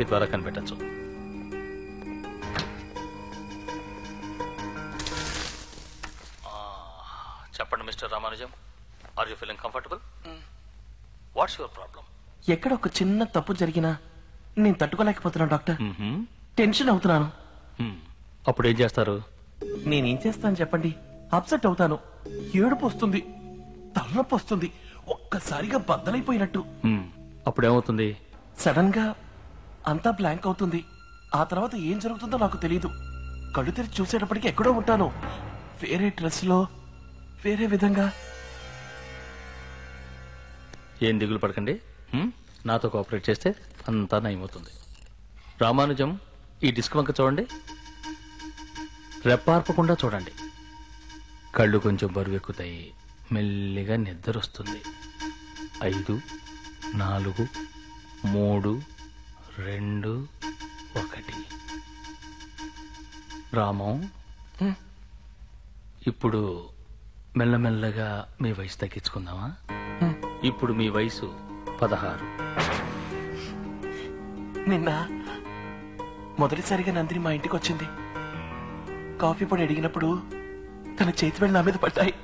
మీ ద్వారా కనిపెట్టచ్చు. చెప్పండి mister Ramanujam, are you feeling comfortable? What's your problem? ఎక్కడ ఒక చిన్న తప్పు జరిగినా నేను తట్టుకోలేకపోతున్నాను డాక్టర్. టెన్షన్ అవుతున్నాను. అప్పుడు ఏం చేస్తారు? నేనేం చేస్తాను చెప్పండి? అప్సెట్ అవుతాను, ఏడుపు వస్తుంది, తలనొప్పి వస్తుంది, ఒక్కసారిగా బద్దలైపోయినట్టు. అప్పుడేమవుతుంది? సడన్ గా అంతా బ్లాంక్ అవుతుంది. ఆ తర్వాత ఏం జరుగుతుందో నాకు తెలియదు. కళ్ళు తెరిచి చూసేటప్పటికి ఎక్కడో ఉంటాను, వేరే డ్రెస్ లో, వేరే విధంగా. ఏం దిగులు పడకండి, నాతో కోఆపరేట్ చేస్తే అంతా నయమవుతుంది. రామానుజం, ఈ డిస్క్ వంక చూడండి, రెప్పార్పకుండా చూడండి. కళ్ళు కొంచెం బరువెక్కుతాయి, మెల్లిగా నిద్ర వస్తుంది. 5, 4, 3, 2, 1. రామం, ఇప్పుడు మెల్లమెల్లగా మీ వయసు తగ్గించుకుందామా? ఇప్పుడు మీ వయసు 16. నిన్న మొదటిసారిగా నందిని మా ఇంటికి వచ్చింది. కాఫీ పొడి అడిగినప్పుడు తన చేతి వేళ్ళు నా మీద పడ్డాయి.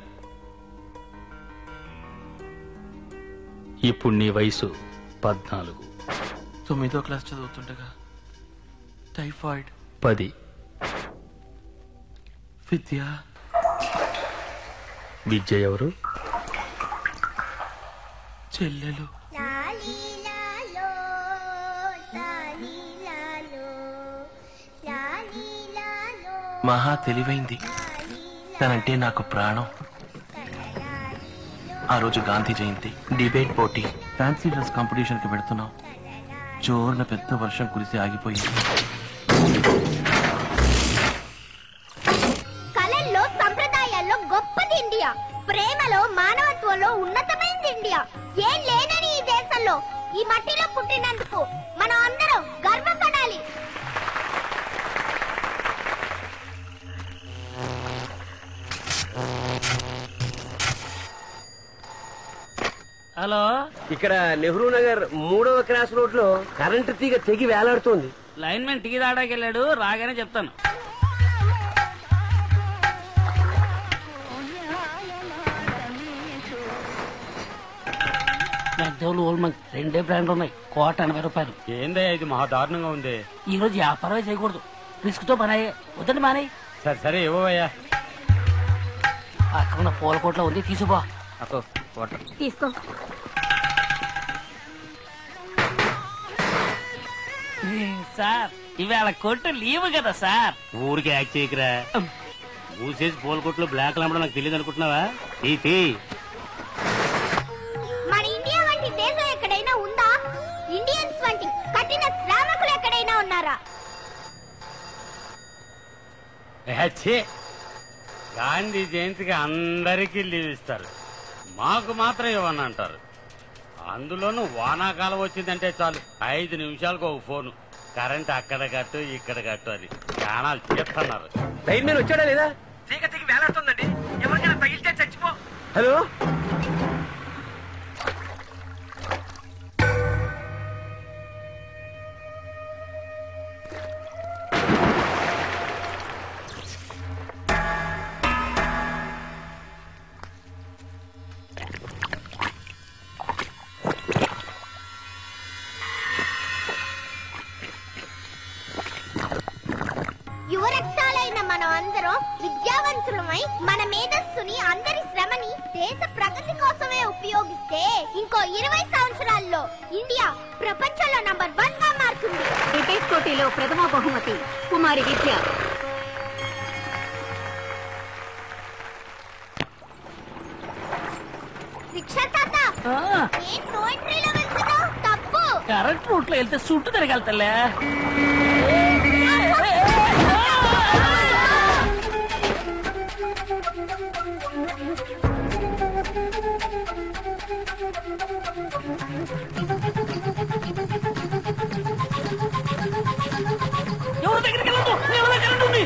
ఇప్పుడు నీ వయసు 14. 9వ క్లాస్ చదువుతుండగా టైఫాయిడ్. 10. విద్య ఎవరు? చెల్లెలు. మహా తెలివైంది, తనంటే నాకు ప్రాణం. ఆ రోజు గాంధీ జయంతి, డిబేట్ పోటీ, ఫ్యాన్సీ డ్రెస్ కాంపిటీషన్ కి పెడుతున్నాం. జోరున పెద్ద వర్షం కురిసి ఆగిపోయింది. కళల్లో, సంప్రదాయాల్లో గొప్పది ఇండియా. ప్రేమలో, మానవత్వంలో ఉన్నతమైనది ఇండియా. ఏం లేనని ఈ దేశంలో, ఈ మట్టిలో పుట్టినందుకు మనం అందరం గర్వపడాలి. హలో, ఇక్కడ నెహ్రూ నగర్ 3వ క్రాస్ రోడ్ లో కరెంటు తీగ తెగి వేలాడుతోంది. లైన్ మ్యాన్ టీ తాడాకి వెళ్ళాడు, రాగానే చెప్తాను. మెద్దోలు ఓల్మంగ్ 2 బ్రాండ్లు ఉన్నాయి, కోట 80 రూపాయలు. ఏందే ఇది మహా దారుణంగా ఉంది. ఈ రోజు వ్యాపారమే చేయకూడదు, రిస్క్ తో పనాయే. వద్దండి మానే. సరే సరే ఇవ్వయ్యా. అక్కడ పూల కోట్లో ఉంది, తీసుకో. తీసుకో. సార్, ఇవాళ కొట్టు లీవ్ కదా సార్. ఊరికి యాక్ట్ చేయకరా. మూసేసి పూల కొట్లు బ్లాక్ అమ్మడం నాకు తెలియదు అనుకుంటున్నావా? తీసి మన ఇండియా వంటి దేశం ఎక్కడైనా ఉందా? ఇండియన్స్ వంటి కఠిన శ్రామికులు ఎక్కడైనా ఉన్నారా? గాంధీ జయంతికి అందరికీ లీవ్ ఇస్తారు, మాకు మాత్రం ఇవ్వని అంటారు. అందులోనూ వానాకాలం వచ్చిందంటే చాలు 5 నిమిషాలకు ఒక ఫోను, కరెంట్ అక్కడ కట్టు ఇక్కడ కట్టు అని ప్రాణాలు చేస్తున్నారు. లైన్ మీద వచ్చాడా లేదా? తీగ తీగి వేలాడుతుందండి, ఎవరికైనా తగిలితే చచ్చిపో. హలో, యువరక్తాలైన మనం అందరం విద్యావంతులమై మన మేధస్సుని, అందరి శ్రమని దేశ ప్రగతి కోసమే ఉపయోగిస్తే ఇంకో 20 సంవత్సరాల్లో ఇండియా ప్రపంచంలో నంబర్ 1 గా మారుతుంది. డిబేట్ పోటీలో ప్రథమ బహుమతి కుమారి విద్య. శిక్ష తాత, ఏం నో ఎంట్రీలో వెళ్తున్నావు? తప్పు. కరెంట్ రూట్ లో వెళ్తే చుట్టూ తిరగలుగుతలే. ఎవరి దగ్గరికి వెళ్ళదు, ఎవరి కరెంట్ ఉంది.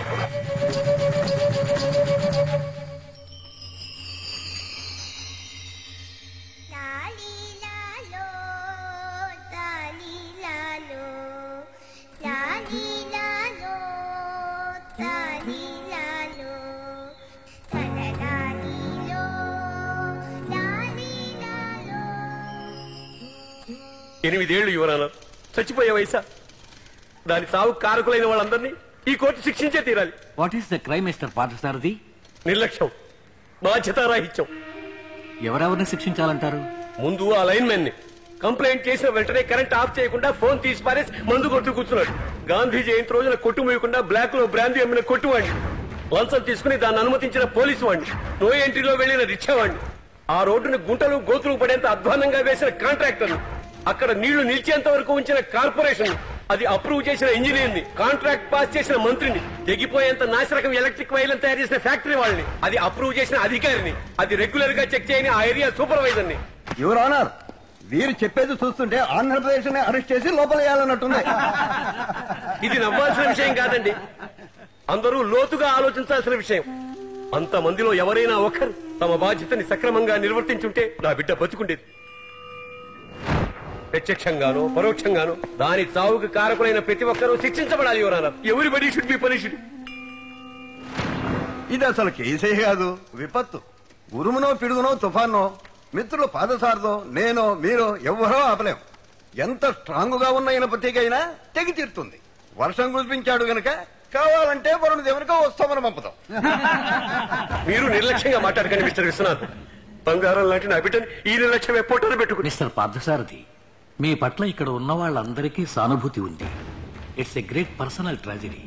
8 ఏళ్లు యువరానా, చచ్చిపోయే వయసా. దాని సాగు కారకులైన వాళ్ళందరినీ ఈ కోర్టు శిక్షించే తీరాలి. What is the crime mister Parthasarathi? నిర్లక్ష్యం, బాధ్యతారాహిత్యం. ఎవరెవరిని శిక్షించాలంటారు? ముందు ఆ లైన్ మెన్ ని కంప్లైంట్ చేసిన వెంటనే కరెంట్ ఆఫ్ చేయకుండా ఫోన్ తీసి పారేసి మందు కొట్టు కూర్చున్నాడు. గాంధీ జయంతి రోజున కొట్టు మూయకుండా బ్లాక్ లో బ్రాందీ అమ్మిన కొట్టువాడిని, లంచం తీసుకుని దాన్ని అనుమతించిన పోలీసు వాడిని, నో ఎంట్రీలో వెళ్లిన రిక్షావాడిని, ఆ రోడ్డుని గుంటలు గోతులు పడేంత అధ్వానంగా వేసిన కాంట్రాక్టర్, అక్కడ నీళ్లు నిలిచేంత వరకు ఉంచిన కార్పొరేషన్, అది అప్రూవ్ చేసిన ఇంజనీర్ ని, కాంట్రాక్ట్ పాస్ చేసిన మంత్రిని, తెగిపోయేంత నాశరకం ఎలక్ట్రిక్ వైర్లను తయారు చేసిన ఫ్యాక్టరీ వాళ్ళని, అది అప్రూవ్ చేసిన అధికారిని, అది రెగ్యులర్ గా చెక్ చేయని ఆ ఏరియా సూపర్వైజర్ ని. యువర్ ఆనర్, వీరు చెప్పేది చూస్తుంటే ఆంధ్రప్రదేశ్ ని అరెస్ట్ చేసి లోపల వేయాలన్నట్టుంది. ఇది నవ్వాల్సిన విషయం కాదండి, అందరూ లోతుగా ఆలోచించాల్సిన విషయం. అంత మందిలో ఎవరైనా ఒకరు తమ బాధ్యతని సక్రమంగా నిర్వర్తించుంటే నా బిడ్డ బతుకుండేది. ప్రత్యక్షంగానో పరోక్షంగానో దాని చావుకు కారకులైన ప్రతి ఒక్కరూ శిక్షించబడాలి. ఎవరన్నా ఎవరిబడి షుడ్ బి పనిష్డ్. ఇది అసలు కేసే కాదు, విపత్తు. ఉరుమునో పిడుగునో తుఫానో మిత్రులు పాదసారదో నేనో మీరో ఎవ్వరో ఆపలేం. ఎంత స్ట్రాంగ్ గా ఉన్న ఇనపతికైనా తెగి తీరుతుంది. వర్షం కురిపించాడు గనక కావాలంటే వరుణ దేవునికో వస్తామని పంపుతాం. మీరు నిర్లక్ష్యంగా మాట్లాడకండి మిస్టర్ విశ్వనాథ్. బంగారం లాంటి నా బిడ్డని ఈ నిర్లక్ష్యం ఎప్పుడో పెట్టుకుని. మిస్టర్ పార్థసారథి, మీ పట్ల ఇక్కడ ఉన్న వాళ్ళందరికీ సానుభూతి ఉంది. It's a great personal tragedy.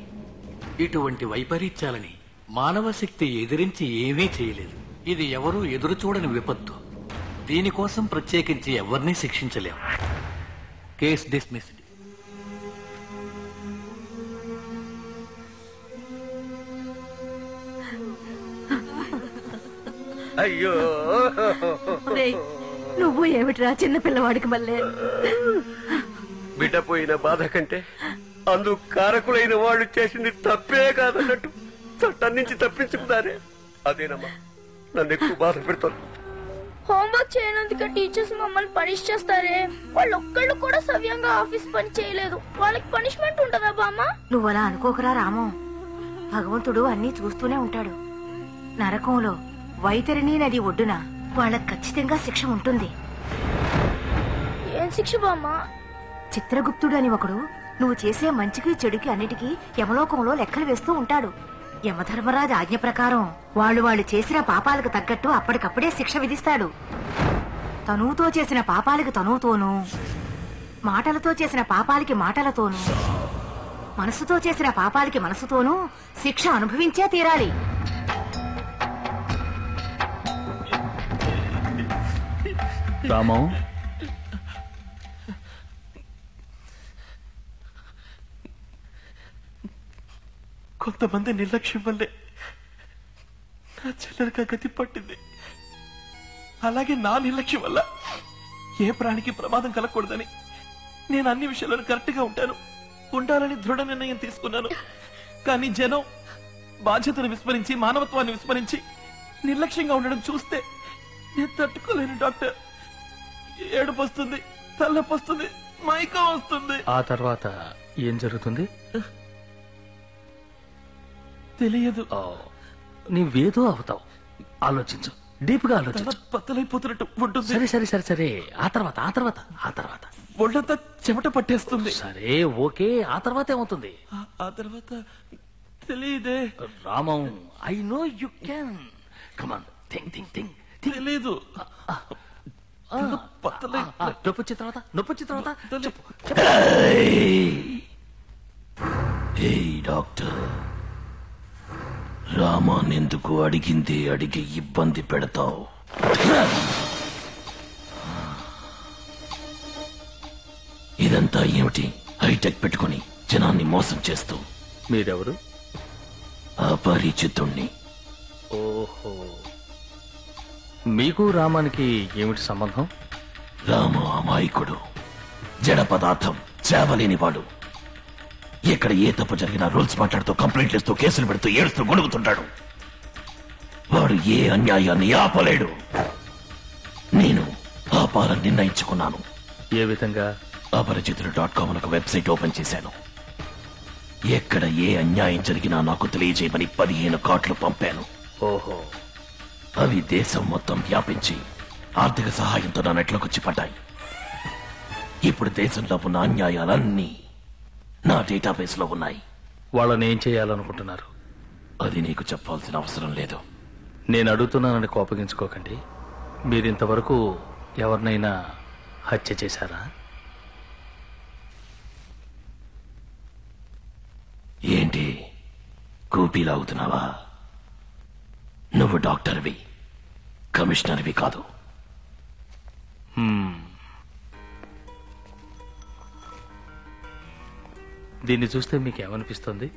ఇటువంటి వైపరీత్యాలని మానవ శక్తి ఎదిరించి ఏమీ చేయలేదు. ఇది ఎవరూ ఎదురు చూడని విపత్తు. దీనికోసం ప్రత్యేకించి ఎవరినీ శిక్షించలేం. Case dismissed. అయ్యో, నువ్వు ఏమిట్రా చిన్న పిల్లవాడికి మళ్ళీ? బిడ్డ పోయిన బాధ కంటే అందుకు కారకులైన వాళ్ళు చేసింది తప్పే కాదన్నట్టు చట్టం నుంచి తప్పించుకున్నారే, అదేనమ్మా నన్ను ఎక్కువ బాధ పెడతాను. హోంవర్క్ చేయనందుకు టీచర్స్ మమ్మల్ని పనిష్ చేస్తారే. వాళ్ళు ఒక్కళ్ళు కూడా సవ్యంగా ఆఫీస్ పని చేయలేదు. వాళ్ళకి పనిష్మెంట్ ఉంటదా బామ్మ? నువ్వు అలా అనుకోకరా రాము. భగవంతుడు అన్నీ చూస్తూనే ఉంటాడు. నరకంలో వైతరిణి నది ఒడ్డున వాళ్ళకి ఖచ్చితంగా శిక్ష ఉంటుంది. ఏం శిక్ష బామ్మ? చిత్రగుప్తుడు అని ఒకడు నువ్వు చేసే మంచికి చెడుకి అన్నిటికీ యమలోకంలో లెక్కలు వేస్తూ ఉంటాడు. యమధర్మరాజు ఆజ్ఞ ప్రకారం వాళ్ళు చేసిన పాపాలకు తగ్గట్టు అప్పటికప్పుడే శిక్ష విధిస్తాడు. తనువుతో చేసిన పాపాలకి తనువుతోనూ, మాటలతో చేసిన పాపాలకి మాటలతోనూ, మనసుతో చేసిన పాపాలకి మనసుతోనూ శిక్ష అనుభవించే తీరాలి. రామం, కొంతమంది నిర్లక్ష్యం వల్లే నా చెల్లెలకి గతి పట్టింది. అలాగే నా నిర్లక్ష్యం వల్ల ఏ ప్రాణికి ప్రమాదం కలగకూడదని నేను అన్ని విషయాలను కరెక్ట్ గా ఉండాలని దృఢ నిర్ణయం తీసుకున్నాను. కానీ జనం బాధ్యతను విస్మరించి, మానవత్వాన్ని విస్మరించి నిర్లక్ష్యంగా ఉండడం చూస్తే నేను తట్టుకోలేను డాక్టర్. ఏడుపు వస్తుంది, తలనొప్పి వస్తుంది, మైకం వస్తుంది. ఆ తర్వాత ఏం జరుగుతుంది తెలియదు. నీవేదో అవుతావు. ఆలోచించు, డీప్ గా ఆలోచించు. బద్దలైపోతున్నట్టు ఉంటుంది. సరే సరే సరే సరే ఆ తర్వాత ఒళ్ళంతా చెమట పట్టేస్తుంది. సరే ఓకే, ఆ తర్వాత ఏమవుతుంది? ఆ తర్వాత తెలియదే. Ramam, I know you can. Come on, think. తెలీదు. నొప్పొచ్చిన తర్వాత చెప్పు. డాక్టర్, రామానెందుకు అడిగి ఇబ్బంది పెడతావు? ఇదంతా ఏమిటి? హైటెక్ పెట్టుకుని జనాన్ని మోసం చేస్తూ. మీరెవరు? అపరిచితుణ్ణి. ఓహో, మీకు రామానికి ఏమిటి సంబంధం? రామ అమాయకుడు, జడ పదార్థం, చేవలేనివాడు. ఎక్కడ ఏ తప్పు జరిగినా రూల్స్ మాట్లాడుతూ, కంప్లైంట్లు ఇస్తూ, కేసులు పెడుతూ, ఏడుస్తూ గొడుగుతుంటాడు. వాడు ఏ అన్యాయాన్ని ఆపలేడు. నేను ఆపాలని నిర్ణయించుకున్నాను. ఏ విధంగా? అపరిచితులు.com ఒక వెబ్సైట్ ఓపెన్ చేశాను. ఎక్కడ ఏ అన్యాయం జరిగినా నాకు తెలియజేయమని 15 కార్డులు పంపాను. ఓహో, అవి దేశం మొత్తం వ్యాపించి ఆర్థిక సహాయంతో నా నెట్లోకి వచ్చి పడ్డాయి. ఇప్పుడు దేశంలో ఉన్న అన్యాయాలన్నీ నా డేటాబేస్ లో ఉన్నాయి. వాళ్ళని ఏం చేయాలనుకుంటున్నారు? అది నీకు చెప్పాల్సిన అవసరం లేదు. నేను అడుగుతున్నానని కోపగించుకోకండి. మీరింతవరకు ఎవరినైనా హత్య చేశారా? ఏంటి కూపీలాగుతున్నావా? నువ్వు డాక్టర్వి, కమిషనర్వి కాదు. దీన్ని చూస్తే మీకు ఏమనిపిస్తుంది?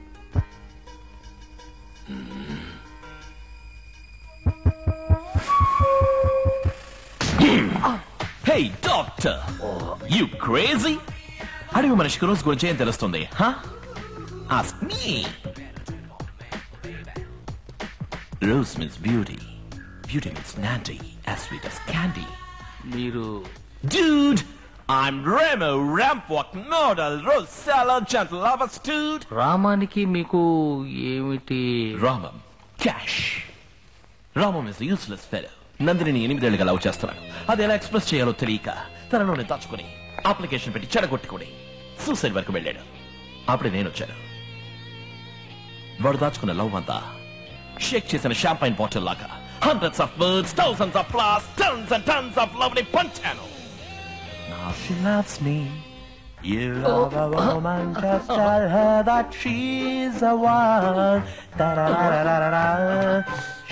Hey doctor, you crazy? అడవి మనిషికి రోజు గురించి ఏం తెలుస్తుంది? Ask me. Rose means beauty. Beauty means Nandy, as sweet as candy. మీరు Dude, I'm Remo, Rampwalk, Nodal, Rose Salad, Gentle Lovers, dude. రామానికి మీకు ఏమిటి? Ramam, cash. Ramam is a useless fellow. Nandini 8 ఏళ్ళుగా లవ్ చేస్తున్నాడు. అది ఎలా ఎక్స్ప్రెస్ చేయాలో తెలియక తనలోనే దాచుకుని అప్లికేషన్ పెట్టి చెడగొట్టుకుని సూసైడ్ వరకు వెళ్ళాడు. అప్పుడే నేను వచ్చాను. వాడు దాచుకున్న లవ్ అంతా షేక్ చేసిన షాంపైన్ బాటిల్ లాగా hundreds of words, thousands of flowers, tons and tons of lovely పంచాను. Now she loves me. You love a woman, just tell her that she's the one. Da-da-da-da-da-da.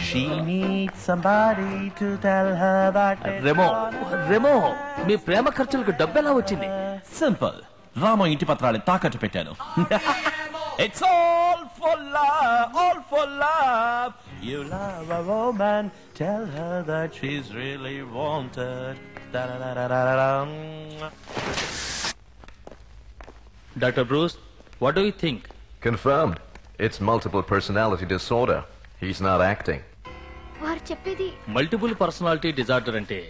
She needs somebody to tell her that. Remo, మీ ప్రేమ ఖర్చులకు డబ్బెలా వచ్చింది? Simple. Rama ఇంటి పత్రాలను తాకట్టు పెట్టాను. It's all for love, all for love. You love a woman, tell her that she's really wanted. Da-da-da-da-da-da. Dr. Bruce, what do you think? Confirmed. It's multiple personality disorder. He's not acting. వారు చెప్పేది multiple personality disorder అంటే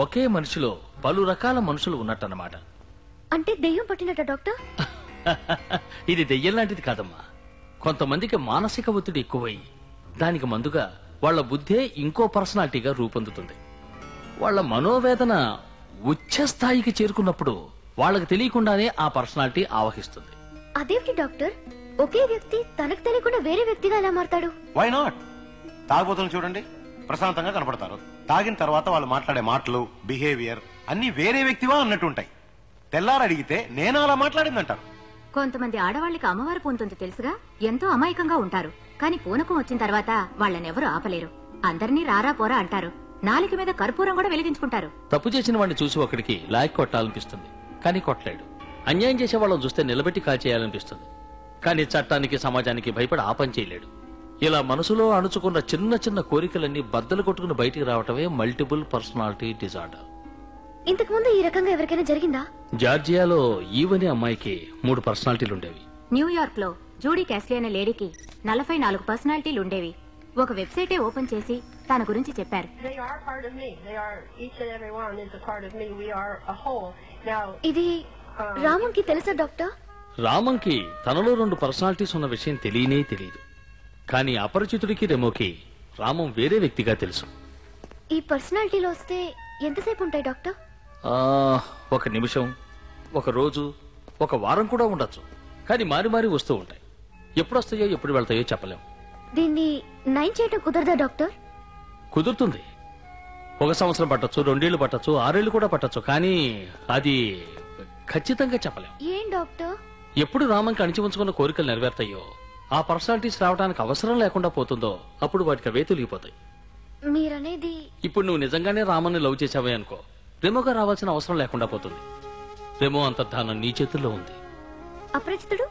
ఒకే మనిషిలో పలు రకాల మనుషులు ఉన్నట్టన్నమాట. అంటే దెయ్యం పట్టినట్ట doctor? ఇది దెయ్యం లాంటిది కాదమ్మా. కొంతమందికి మానసిక ఒత్తిడి ఎక్కువై దానికి మందుగా వాళ్ల బుద్ధే ఇంకో పర్సనాలిటీగా రూపొందుతుంది. వాళ్ల మనోవేదన ఉచ్చ స్థాయికి చేరుకున్నప్పుడు వాళ్ళకి తెలియకుండానే ఆ పర్సనాలిటీ ఆవహిస్తుంది. అదేంటి డాక్టర్, ఒకే వ్యక్తి తనకు తెలియకుండా వేరే వ్యక్తిగా ఎలా మారతాడు? Why not? తాగుబోతులు చూడండి, ప్రశాంతంగా కనపడతారు. తాగిన తర్వాత వాళ్ళు మాట్లాడే మాటలు, బిహేవియర్ అన్ని వేరే వ్యక్తివా అన్నట్టుంటాయి. తెల్లారు అడిగితే నేను అలా మాట్లాడిందంటారు. కొంతమంది ఆడవాళ్ళకి అమ్మవారు పూనుతుంది తెలుసుగా, ఎంతో అమాయకంగా ఉంటారు. కానీ పూనకం వచ్చిన తర్వాత వాళ్ళనెవరూ ఆపలేరు. అందరినీ రారా పోరా అంటారు. నాలుక మీద కర్పూరం కూడా వెలిగించుకుంటారు. తప్పు చేసిన వాడిని చూసి ఒకడికి లాయక్ కొట్టాలనిపిస్తుంది, కానీ కొట్టలేడు. అన్యాయం చేసే వాళ్ళని చూస్తే నిలబెట్టి కాల్చేయాలనిపిస్తుంది, కానీ చట్టానికి సమాజానికి భయపడి ఆ పని చేయలేడు. ఇలా మనసులో అణుచుకున్న చిన్న చిన్న కోరికలన్నీ బద్దలు కొట్టుకుని బయటికి రావటమే మల్టిపుల్ పర్సనాలిటీ డిజార్డర్. ఇంతకు ముందు ఈ రకంగా ఎవరికైనా జరిగిందా? జార్జియాలో ఈవని అమ్మాయికి 3 పర్సనాలిటీలు ఉండేవి. న్యూయార్క్ లో జూడీ క్యాస్లీ అనే లేడీకి 44 పర్సనాలిటీలు ఉండేవి. ఒక వెబ్సైటే ఓపెన్ చేసి తన గురించి చెప్పారు. ఇది రామంకి తెలుసా డాక్టర్? రామంకి తనలో 2 పర్సనాలిటీస్ ఉన్న విషయం తెలియనే తెలియదు. కానీ అపరిచితుడికి రెమోకి రామం వేరే వ్యక్తిగా తెలుసు. ఈ పర్సనాలిటీలో వస్తే ఎంతసేపు ఉంటాయి డాక్టర్? 1 నిమిషం, 1 రోజు, 1 వారం కూడా ఉండొచ్చు. కానీ మారి మారి వస్తూ ఉంటాయి. ఎప్పుడు వస్తాయో ఎప్పుడు వెళ్తాయో చెప్పలేం. దీన్ని నయం చేయటం కుదరదా డాక్టర్? కుదురుతుంది. 1 సంవత్సరం పట్టొచ్చు, 2 ఏళ్లు పట్టొచ్చు, 6 ఏళ్లు కూడా పట్టొచ్చు. కానీ అది ఖచ్చితంగా చెప్పలేం. ఏం డాక్టర్? ఎప్పుడు రామంకి అణిచి ఉంచుకున్న కోరికలు నెరవేరుతాయో, ఆ పర్సనాలిటీస్ రావడానికి అవసరం లేకుండా పోతుందో అప్పుడు వాటికి అవే తొలిగిపోతాయి. మీరనేది ఇప్పుడు నువ్వు నిజంగానే రామన్ని లవ్ చేసావే అనుకో, రెమోగా రావాల్సిన అవసరం లేకుండా పోతుంది. రెమో అంతర్ధానం నీ చేతుల్లో ఉంది. అపరిచితుడు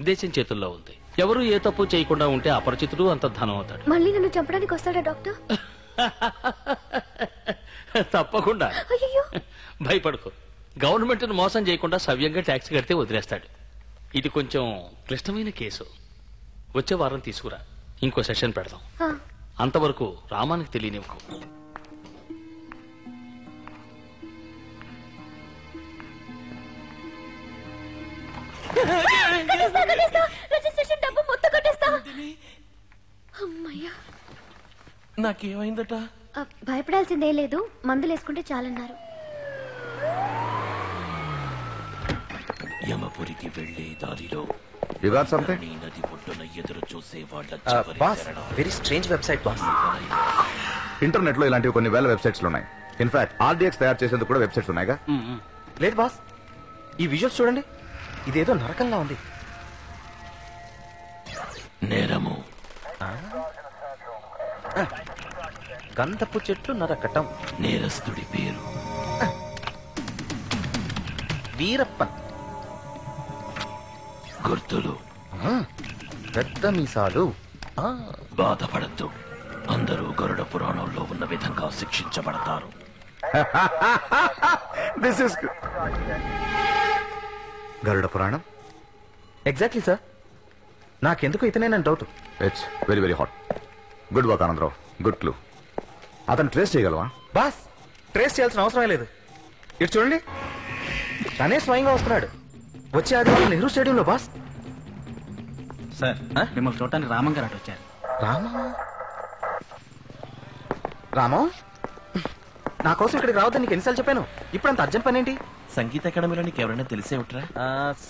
దేశం చేతుల్లో ఉంది. ఎవరు ఏ తప్పు చేయకుండా ఉంటే అపరిచితుడు అంతర్ధానం అవుతాడు. మళ్ళీ నన్ను చంపడానికి వస్తాడా డాక్టర్? తప్పకుండా. అయ్యో, భయపడుకో. గవర్నమెంట్ ను మోసం చేయకుండా సవ్యంగా ట్యాక్స్ కడితే వదిలేస్తాడు. ఇది కొంచెం క్లిష్టమైన కేసు. వచ్చే వారం తీసుకురా, ఇంకో సెషన్ పెడదాం. అంతవరకు రామానికి తెలియనివ్వకు. రిజిస్ట్రేషన్ డబ్బు మొత్తం కట్టేస్తా. అమ్మయ్యా. నాకేమైందట? భయపడాల్సిందే లేదు, మందులు వేసుకుంటే చాలన్నారు. యమపురికి వెళ్లే దారిలో You got something? ఈ నది ఒడ్డున ఎదురు చూసే వాళ్ళ boss very strange website boss. Internet లో ఇలాంటివి కొన్ని వేల వెబ్సైట్స్ ఉన్నాయి. ఇన్ఫాక్ట్ ఆర్డిఎక్స్ తయారు చేసేందుకు కూడా వెబ్సైట్స్ ఉన్నాయిగా. లేదు బాస్, ఈ విజువల్స్ చూడండి, ఇదేదో నరకంలా ఉంది. నేరము గంధపు చెట్లు నరకటం. నేరస్తుడి పేరు వీరప్పన్. గుర్తులు పెద్ద మీసాలు. బాధపడద్దు, అందరూ గరుడ పురాణంలో ఉన్న విధంగా శిక్షించబడతారు. This is Garuda Puranam. Exactly sir, నాకెందుకు ఇతనేనని doubt. It's very very hot. Good work Anandarao, good clue. అతను ట్రేస్ చేయగలవా? బాస్, ట్రేస్ చేయాల్సిన అవసరమే లేదు. ఇటు చూడండి, తనే స్వయంగా వస్తున్నాడు. వచ్చే ఆదివారం నెహ్రూ స్టేడియంలో బాస్. సార్ మిమ్మల్ని చూడటానికి రామం గారు అటు వచ్చారు. రామం, నా కోసం ఇక్కడికి రావద్దని నీకు ఎన్నిసార్లు చెప్పాను. ఇప్పుడు అంత అర్జెంట్ పని ఏంటి? సంగీత అకాడమీలో నీకు ఎవరైనా తెలిసే ఉంటారా?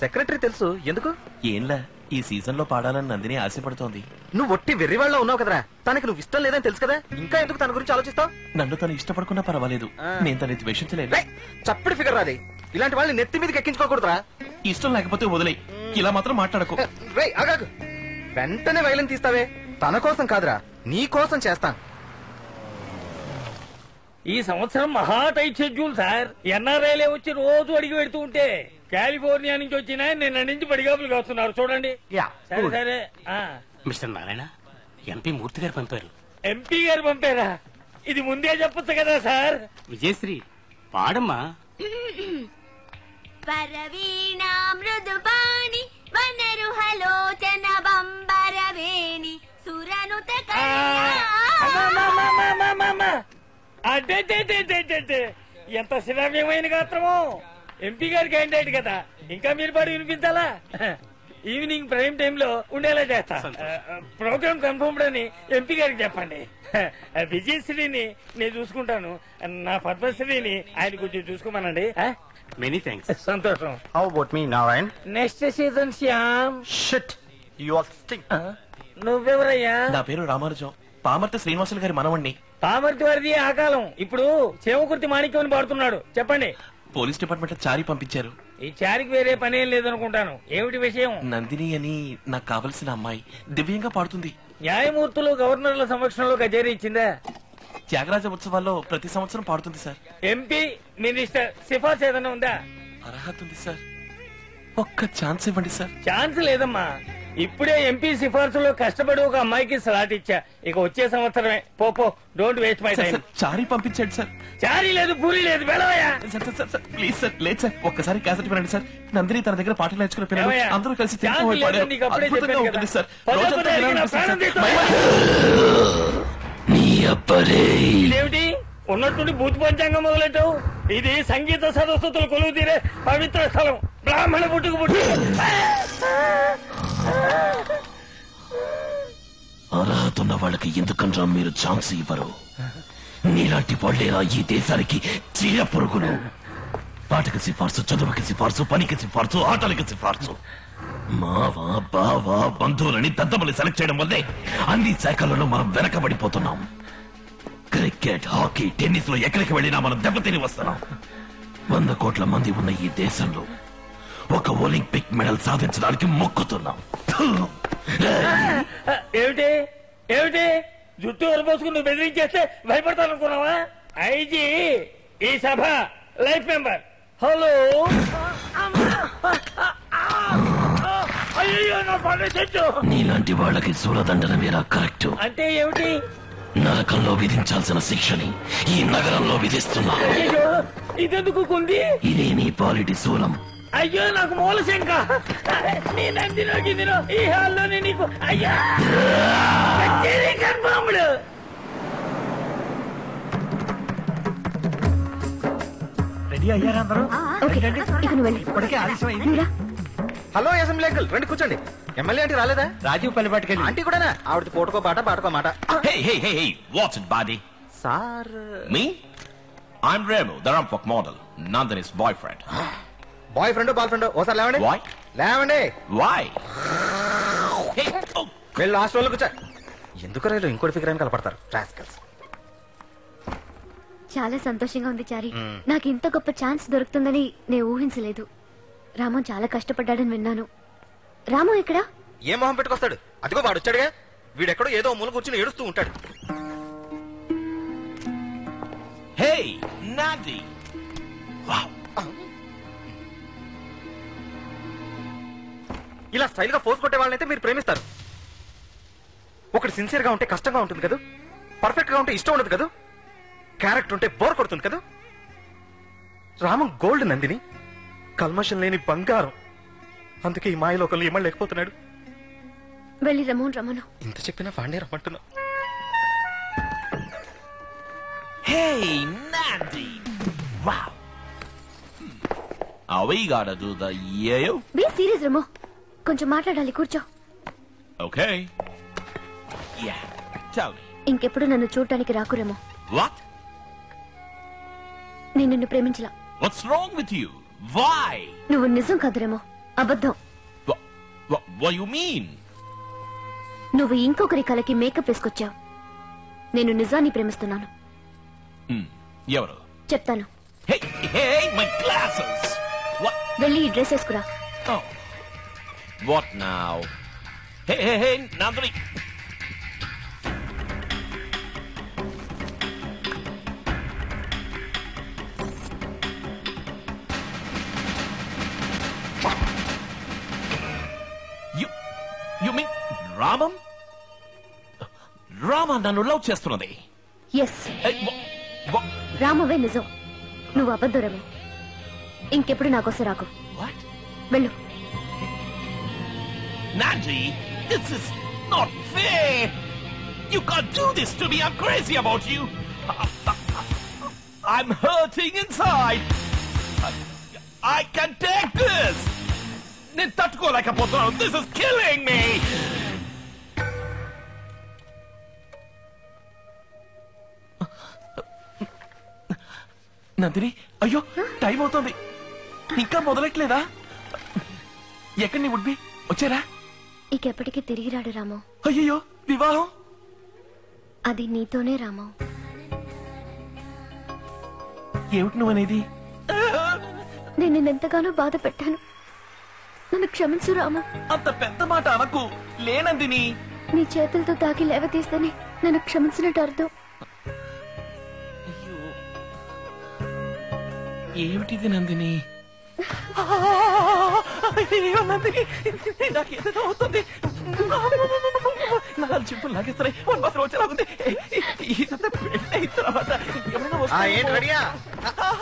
సెక్రటరీ తెలుసు. ఎందుకు? ఏంలా, ఈ సీజన్ లో పాడాలని నందిని ఆశపడుతోంది. నువ్వు ఒట్టి వెర్రివాళ్ళ ఉన్నావు కదరా. తనకి నువ్వు ఇష్టం లేదని తెలుసు కదా, ఇంకా ఎందుకు తన గురించి ఆలోచిస్తావు? నన్ను తను ఇష్టపడుకున్నా పర్వాలేదు, నేను తను ద్వేషించలేదు. చప్పటి ఫిగర్ రాది. ఇలాంటి వాళ్ళని నెత్తి మీదకి ఎక్కించుకోకూడదురా. ఇష్టం లేకపోతే వదిలే, ఇలా మాత్రం మాట్లాడకు. ఆగాగు, వెంటనే వైలెన్ తీస్తావే. తన కోసం కాదురా, నీ కోసం చేస్తాను. ఈ సంవత్సరం మహా టైట్ షెడ్యూల్ సార్. ఎన్ఆర్ఐలే వచ్చి రోజు అడిగి పెడుతూ ఉంటే కాలిఫోర్నియా నుంచి వచ్చిన నిన్న నుంచి పడిగాపులు కాస్తున్నారు చూడండి. సరే సరే. మిస్టర్ నారాయణ, ఎంపీ మూర్తి గారు పంపారు. ఎంపీ గారు పంపారా? ఇది ముందే చెప్పొచ్చు కదా సార్. విజయశ్రీ పాడమ్మా. పరవీణా మృదుపాణి వనరుహలోచన బంబరవేణి సురనుత అంటే ఎంత శ్రావ్యమైన గాత్రమో. ఎంపీ గారి క్యాండిడేట్ కదా, ఇంకా మీరు పాడి వినిపించాలా? ఈవినింగ్ ప్రైమ్ టైమ్ లో ఉండేలా చేస్తా. ప్రోగ్రామ్ కన్ఫర్మ్డ్ అని ఎంపీ గారికి చెప్పండి. విజయశ్రీని నేను చూసుకుంటాను, నా పద్మశ్రీని ఆయన కొంచెం చూసుకోమనండి. Many thanks. సంతోషం. హౌ అబౌట్ మీ Narayan? Next season Shyam. Shit, you are sting. నువ్వెవరయ్యా? నా పేరు రామానుజం, పామర్తి శ్రీనివాసులు గారి మనవణ్ణి. పామర్తి వారిది ఆ కాలం, ఇప్పుడు చేమకుర్తి మాణిక్యం అని పాడుతున్నాడు. చెప్పండి. పోలీస్ డిపార్ట్మెంట్ చారి పంపించారు. ఈ చారికి వేరే పనేం లేదనుకుంటాను. ఏమిటి విషయం? నందిని అని నాకు కావలసిన అమ్మాయి దివ్యంగా పాడుతుంది. న్యాయమూర్తులు గవర్నర్ల సమక్షంలో కచేరీ ఇచ్చిందా? త్యాగరాజ ఉత్సవాల్లో ప్రతి సంవత్సరం పాడుతుంది సార్. ఎంపీ మినిస్టర్ సిఫార్సు ఏదైనా ఉందా? అర్హత ఉంది సార్, ఒక్క ఛాన్స్ ఇవ్వండి సార్. ఛాన్స్ లేదమ్మా, ఇప్పుడే ఎంపీ సిఫార్సులో కష్టపడి ఒక అమ్మాయికి స్లాట్ ఇచ్చా. ఇక వచ్చే సంవత్సరమే. పో, డోంట్ వేస్ట్ మై టైం. చారీ పంపించండి సార్. చారీ లేదు, పూరి లేదు, వెళ్ళవయ్యా. సార్ ప్లీజ్ సార్, లేదు సార్, ఒక్కసారి క్యాసెట్ వినండి సార్. నందిని తన దగ్గర పాటలు నేర్చుకునే పిల్లలు అందరూ కలిసి అద్భుతంగా ఉంటుంది సార్. ఇదేమిటి ఉన్నట్టుండి భూతి పంచాంగం మొదలెట్టావు? ఇది సంగీత సరస్వతులు కొలువు తీరే పవిత్ర స్థలం. బ్రాహ్మణ పుట్టుకు పుట్టు. అర్హత ఉన్న వాళ్ళకి ఎందుకన్నా మీరు ఛాన్స్ ఇవ్వరు? నీలాంటి వాళ్ళేరా ఈ దేశానికి చీర పురుగులు. పాటకి సిఫార్సు, చదువుకి సిఫార్సు, పనికి సిఫార్సు, ఆటలకి సిఫార్సు. మావా బావా బంధువులని దద్దమని సెలెక్ట్ చేయడం వల్లే అన్ని శాఖలలో మనం వెనకబడిపోతున్నాం. క్రికెట్, హాకీ, టెన్నిస్ లో ఎక్కడికి వెళ్ళినా మనం దెబ్బతిని వస్తున్నాం. 100 కోట్ల మంది ఉన్న ఈ దేశంలో ఒక ఒలింపిక్ మెడల్ సాధించడానికి మొక్కుతున్నాం. ఏమిటి ఏమిటి జుట్టు వరపోసుకుని నువ్వు బెదిరించేస్తే భయపడతానుకున్నావా? ఐజీ ఈ సభ లైఫ్ మెంబర్. హలో, అయ్యో నా పండు చెట్టు. నీలాంటి వాళ్ళకి సూలదండన వేరా కరెక్ట్ అంటే ఏమిటి? నరకంలో విధించాల్సిన శిక్షని ఈ నగరంలో విధిస్తున్నా. అయ్యో ఇదెందుకు కుంది? ఇదే నీ పాలిటి శూలం. అయ్యో నాకు మూలశంక. నీ నందినో గిదినో ఈ హాల్లోనే నీకు. అయ్యా కన్ఫర్మ్డ్. రెడీ అయ్యారా అందరూ? ఇప్పటికే ఆలస్యం. హలో అసెంబ్లీ అంకుల్, రండి కూర్చోండి. ఎమ్మెల్యే అంటే రాలేదా? రాజీవ్ పల్లిపాటికెళ్ళి. ఆంటీ కూడానా? ఆవిడకి పూటకో పాట పాటకో మాట. Hey, what's it, buddy? Sir, Me? I'm Remu, the Rampok model, Nandini's boyfriend. Boy friend boy friend ఓసారి లేవండి Why? లేవండి Why? వెళ్ళి లాస్ట్ రోజు కూర్చో ఎందుకు రైలు ఇంకోటి ఫిగర్ అని కలపడతారు రాస్కల్స్. చాలా సంతోషంగా ఉంది చారి. నాకు ఇంత గొప్ప ఛాన్స్ దొరుకుతుందని నేను ఊహించలేదు. రాము చాలా కష్టపడ్డాడని విన్నాను. రాము ఎక్కడా? ఏం మొహం పెట్టుకొస్తాడు? అదిగో వాడు వచ్చాడుగా. వీడెక్కడో ఏదో మూల కూర్చుని ఏడుస్తూ ఉంటాడు. Hey, Nandi. Wow. ఇలా స్టైల్ గా ఫోర్స్ కొట్టే వాళ్ళనైతే మీరు ప్రేమిస్తారు. ఒకటి సిన్సియర్ గా ఉంటే కష్టంగా ఉంటుంది కదా, పర్ఫెక్ట్ గా ఉంటే ఇష్టం ఉండదు కదా, క్యారెక్టర్ ఉంటే బోర్ కొడుతుంది కదా. రామం గోల్డ్ నందిని, కల్మషం లేని బంగారం. అందుకే ఈ మాయలోకంలో ఇమ్మలేకపోతున్నాడు. వెళ్ళి రమను. ఇంత చెప్పినా వాడినే రమ్మంటున్నా. Hey, Nandi. Wow. Are we gotta do the yayo? Be serious రమో, కొంచెం మాట్లాడాలి, కూర్చో. Okay. Yeah. Tell me. ఇంకెప్పుడు నన్ను చూడటానికి రాకురేమో. What? నేను నిన్ను ప్రేమించలా. What's wrong with you? Why? నువ్వు నిజం కాదురేమో, అబద్ధం. What you mean? నువ్వు ఇంకొకరి కలకి మేకప్ వేసుకొచ్చావు. నేను నిజాన్ని ప్రేమిస్తున్నాను. ఎవరు? చెప్తాను. Hey, my glasses. What? వెళ్ళి ఈ dress వేసుకురా. Oh. What now? Hey, Nandini. You mean Ramam? Rama నన్ను లవ్ చేస్తున్నది. ఎస్, రామవే నిజం, నువ్వు అబద్ధురమే. ఇంకెప్పుడు నాకోసం రాకు. వెళ్ళు. Nandi, this is not fair. You can't do this to me. I'm crazy about you. I'm hurting inside. I can take this. నేను తట్టుకోలేకపోతున్నాను. This is killing me. Nandini, అయ్యో టైం అవుతుంది, ఇంకా మొదలెట్లేదా? ఎక్కడి నీ ఉడ్బి వచ్చారా? ఇకెప్పటికీ తిరిగి రాడు రాము. అయ్యో, వివాహం అది నీతోనే రాము. ఏమిటి నువ్వనేది? నేను నిన్నెంతగానో బాధ పెట్టాను. నన్ను క్షమించు రాము. అంత పెద్ద మాట అనకు. లేనందిని, నీ చేతులతో తాకి లేవతీస్తేనే నన్ను క్షమించినట్టు అర్థం. ఏమిటిది నందిని? నందిని, నాకేదో అవుతుంది. నాలుగు చింపులు లాగేస్తున్నాయి. వన్ మాత్రం వచ్చేలాగుంది. ఇదంతా పెళ్ళి అయిన తర్వాత ఏంటి రెడీయా?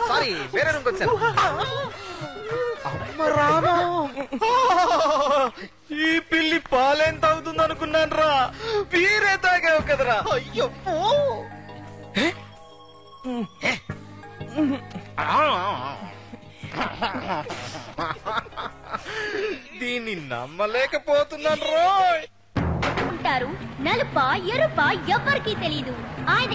సారీ, వేరే రూమ్కి వచ్చాను. అమ్మ రామా, ఈ పిల్లి పాలేం తాగుతుంది అనుకున్నాను రా, వీరే తాగావు కదరా. అయ్యో, దీన్ని నమ్మలేకపోతున్నాను. నలుపా ఎరుపా ఎవ్వరికీ తెలీదు. ఆయన